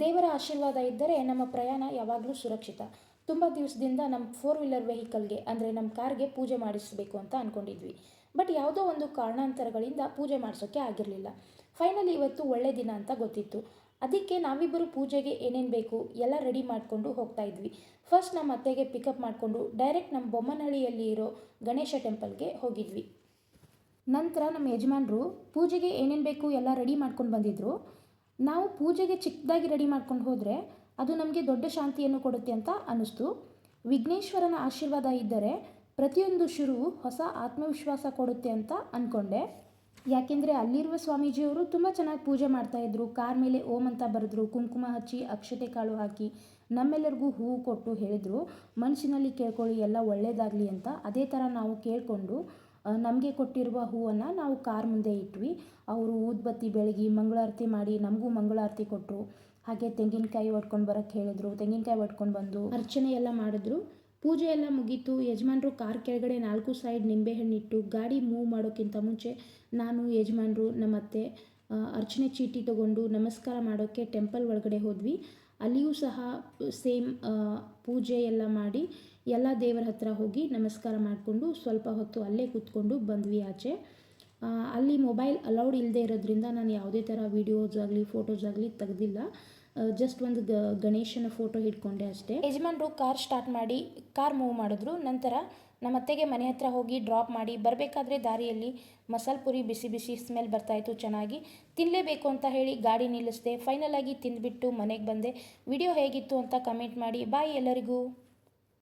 ದೇವರ ಆಶೀರ್ವಾದ ಇದ್ದರೆ ನಮ್ಮ ಪ್ರಯಾಣ ಯಾವಾಗಲೂ ಸುರಕ್ಷಿತ. ತುಂಬ ದಿವಸದಿಂದ ನಮ್ಮ 4 ವೀಲರ್ ವೆಹಿಕಲ್ಗೆ ಅಂದರೆ ನಮ್ಮ ಕಾರ್ಗೆ ಪೂಜೆ ಮಾಡಿಸಬೇಕು ಅಂತ ಅಂದ್ಕೊಂಡಿದ್ವಿ. ಬಟ್ ಯಾವುದೋ ಒಂದು ಕಾರಣಾಂತರಗಳಿಂದ ಪೂಜೆ ಮಾಡಿಸೋಕ್ಕೆ ಆಗಿರಲಿಲ್ಲ. ಫೈನಲಿ ಇವತ್ತು ಒಳ್ಳೆ ದಿನ ಅಂತ ಗೊತ್ತಿತ್ತು. ಅದಕ್ಕೆ ನಾವಿಬ್ಬರು ಪೂಜೆಗೆ ಏನೇನು ಬೇಕು ಎಲ್ಲ ರೆಡಿ ಮಾಡಿಕೊಂಡು ಹೋಗ್ತಾ ಇದ್ವಿ. ಫಸ್ಟ್ ನಮ್ಮ ಅತ್ತೆಗೆ ಪಿಕಪ್ ಮಾಡಿಕೊಂಡು ಡೈರೆಕ್ಟ್ ನಮ್ಮ ಬೊಮ್ಮನಹಳ್ಳಿಯಲ್ಲಿ ಇರೋ ಗಣೇಶ ಟೆಂಪಲ್ಗೆ ಹೋಗಿದ್ವಿ. ನಂತರ ನಮ್ಮ ಯಜಮಾನರು ಪೂಜೆಗೆ ಏನೇನು ಬೇಕು ಎಲ್ಲ ರೆಡಿ ಮಾಡ್ಕೊಂಡು ಬಂದಿದ್ದರು. ನಾವು ಪೂಜೆಗೆ ಚಿಕ್ಕದಾಗಿ ರೆಡಿ ಮಾಡ್ಕೊಂಡು ಹೋದರೆ ಅದು ನಮಗೆ ದೊಡ್ಡ ಶಾಂತಿಯನ್ನು ಕೊಡುತ್ತೆ ಅಂತ ಅನ್ನಿಸ್ತು. ವಿಘ್ನೇಶ್ವರನ ಆಶೀರ್ವಾದ ಇದ್ದರೆ ಪ್ರತಿಯೊಂದು ಶುರುವು ಹೊಸ ಆತ್ಮವಿಶ್ವಾಸ ಕೊಡುತ್ತೆ ಅಂತ ಅಂದ್ಕೊಂಡೆ. ಯಾಕೆಂದರೆ ಅಲ್ಲಿರುವ ಸ್ವಾಮೀಜಿಯವರು ತುಂಬ ಚೆನ್ನಾಗಿ ಪೂಜೆ ಮಾಡ್ತಾಯಿದ್ರು. ಕಾರ್ ಮೇಲೆ ಓಂ ಅಂತ ಬರೆದ್ರು, ಕುಂಕುಮ ಹಚ್ಚಿ ಅಕ್ಷತೆ ಕಾಳು ಹಾಕಿ ನಮ್ಮೆಲ್ಲರಿಗೂ ಹೂವು ಕೊಟ್ಟು ಹೇಳಿದರು, ಮನಸ್ಸಿನಲ್ಲಿ ಕೇಳ್ಕೊಳ್ಳಿ ಎಲ್ಲ ಒಳ್ಳೆಯದಾಗಲಿ ಅಂತ. ಅದೇ ಥರ ನಾವು ಕೇಳಿಕೊಂಡು ನಮಗೆ ಕೊಟ್ಟಿರುವ ಹೂವನ್ನು ನಾವು ಕಾರ್ ಮುಂದೆ ಇಟ್ವಿ. ಅವರು ಊದುಬತ್ತಿ ಬೆಳಗಿ ಮಂಗಳಾರತಿ ಮಾಡಿ ನಮಗೂ ಮಂಗಳಾರತಿ ಕೊಟ್ಟರು. ಹಾಗೆ ತೆಂಗಿನಕಾಯಿ ಒಡ್ಕೊಂಡು ಬರೋಕ್ಕೆ ಹೇಳಿದ್ರು. ತೆಂಗಿನಕಾಯಿ ಒಡ್ಕೊಂಡು ಬಂದು ಅರ್ಚನೆ ಎಲ್ಲ ಮಾಡಿದ್ರು. ಪೂಜೆ ಎಲ್ಲ ಮುಗೀತು. ಯಜಮಾನರು ಕಾರ್ ಕೆಳಗಡೆ 4 ಸೈಡ್ ನಿಂಬೆಹಣ್ಣಿಟ್ಟು ಗಾಡಿ ಮೂವ್ ಮಾಡೋಕ್ಕಿಂತ ಮುಂಚೆ ನಾನು, ಯಜಮಾನರು, ನಮ್ಮ ಅತ್ತೆ ಅರ್ಚನೆ ಚೀಟಿ ತಗೊಂಡು ನಮಸ್ಕಾರ ಮಾಡೋಕ್ಕೆ ಟೆಂಪಲ್ ಒಳಗಡೆ ಹೋದ್ವಿ. ಅಲ್ಲಿಯೂ ಸಹ ಸೇಮ್ ಪೂಜೆ ಎಲ್ಲ ಮಾಡಿ ಎಲ್ಲ ದೇವರ ಹತ್ರ ಹೋಗಿ ನಮಸ್ಕಾರ ಮಾಡಿಕೊಂಡು ಸ್ವಲ್ಪ ಹೊತ್ತು ಅಲ್ಲೇ ಕೂತ್ಕೊಂಡು ಬಂದ್ವಿ ಆಚೆ. ಅಲ್ಲಿ ಮೊಬೈಲ್ ಅಲೌಡ್ ಇಲ್ಲದೆ ಇರೋದ್ರಿಂದ ನಾನು ಯಾವುದೇ ಥರ ವೀಡಿಯೋಸ್ ಆಗಲಿ ಫೋಟೋಸ್ ಆಗಲಿ ತೆಗೆದಿಲ್ಲ. ಜಸ್ಟ್ ಒಂದು ಗಣೇಶನ ಫೋಟೋ ಹಿಡ್ಕೊಂಡೆ ಅಷ್ಟೇ. ಯಜಮಾನರು ಕಾರ್ ಸ್ಟಾರ್ಟ್ ಮಾಡಿ ಕಾರ್ ಮೂವ್ ಮಾಡಿದ್ರು. ನಂತರ ನಮ್ಮ ಅತ್ತೆಗೆ ಮನೆ ಹತ್ರ ಹೋಗಿ ಡ್ರಾಪ್ ಮಾಡಿ ಬರಬೇಕಾದ್ರೆ ದಾರಿಯಲ್ಲಿ ಮಸಾಲೆ ಪುರಿ ಬಿಸಿ ಬಿಸಿ ಸ್ಮೆಲ್ ಬರ್ತಾಯಿತ್ತು ಚೆನ್ನಾಗಿ. ತಿನ್ನಲೇಬೇಕು ಅಂತ ಹೇಳಿ ಗಾಡಿ ನಿಲ್ಲಿಸಿದೆ. ಫೈನಲ್ ಆಗಿ ತಿಂದುಬಿಟ್ಟು ಮನೆಗೆ ಬಂದೆ. ವಿಡಿಯೋ ಹೇಗಿತ್ತು ಅಂತ ಕಮೆಂಟ್ ಮಾಡಿ. ಬಾಯ್ ಎಲ್ಲರಿಗೂ.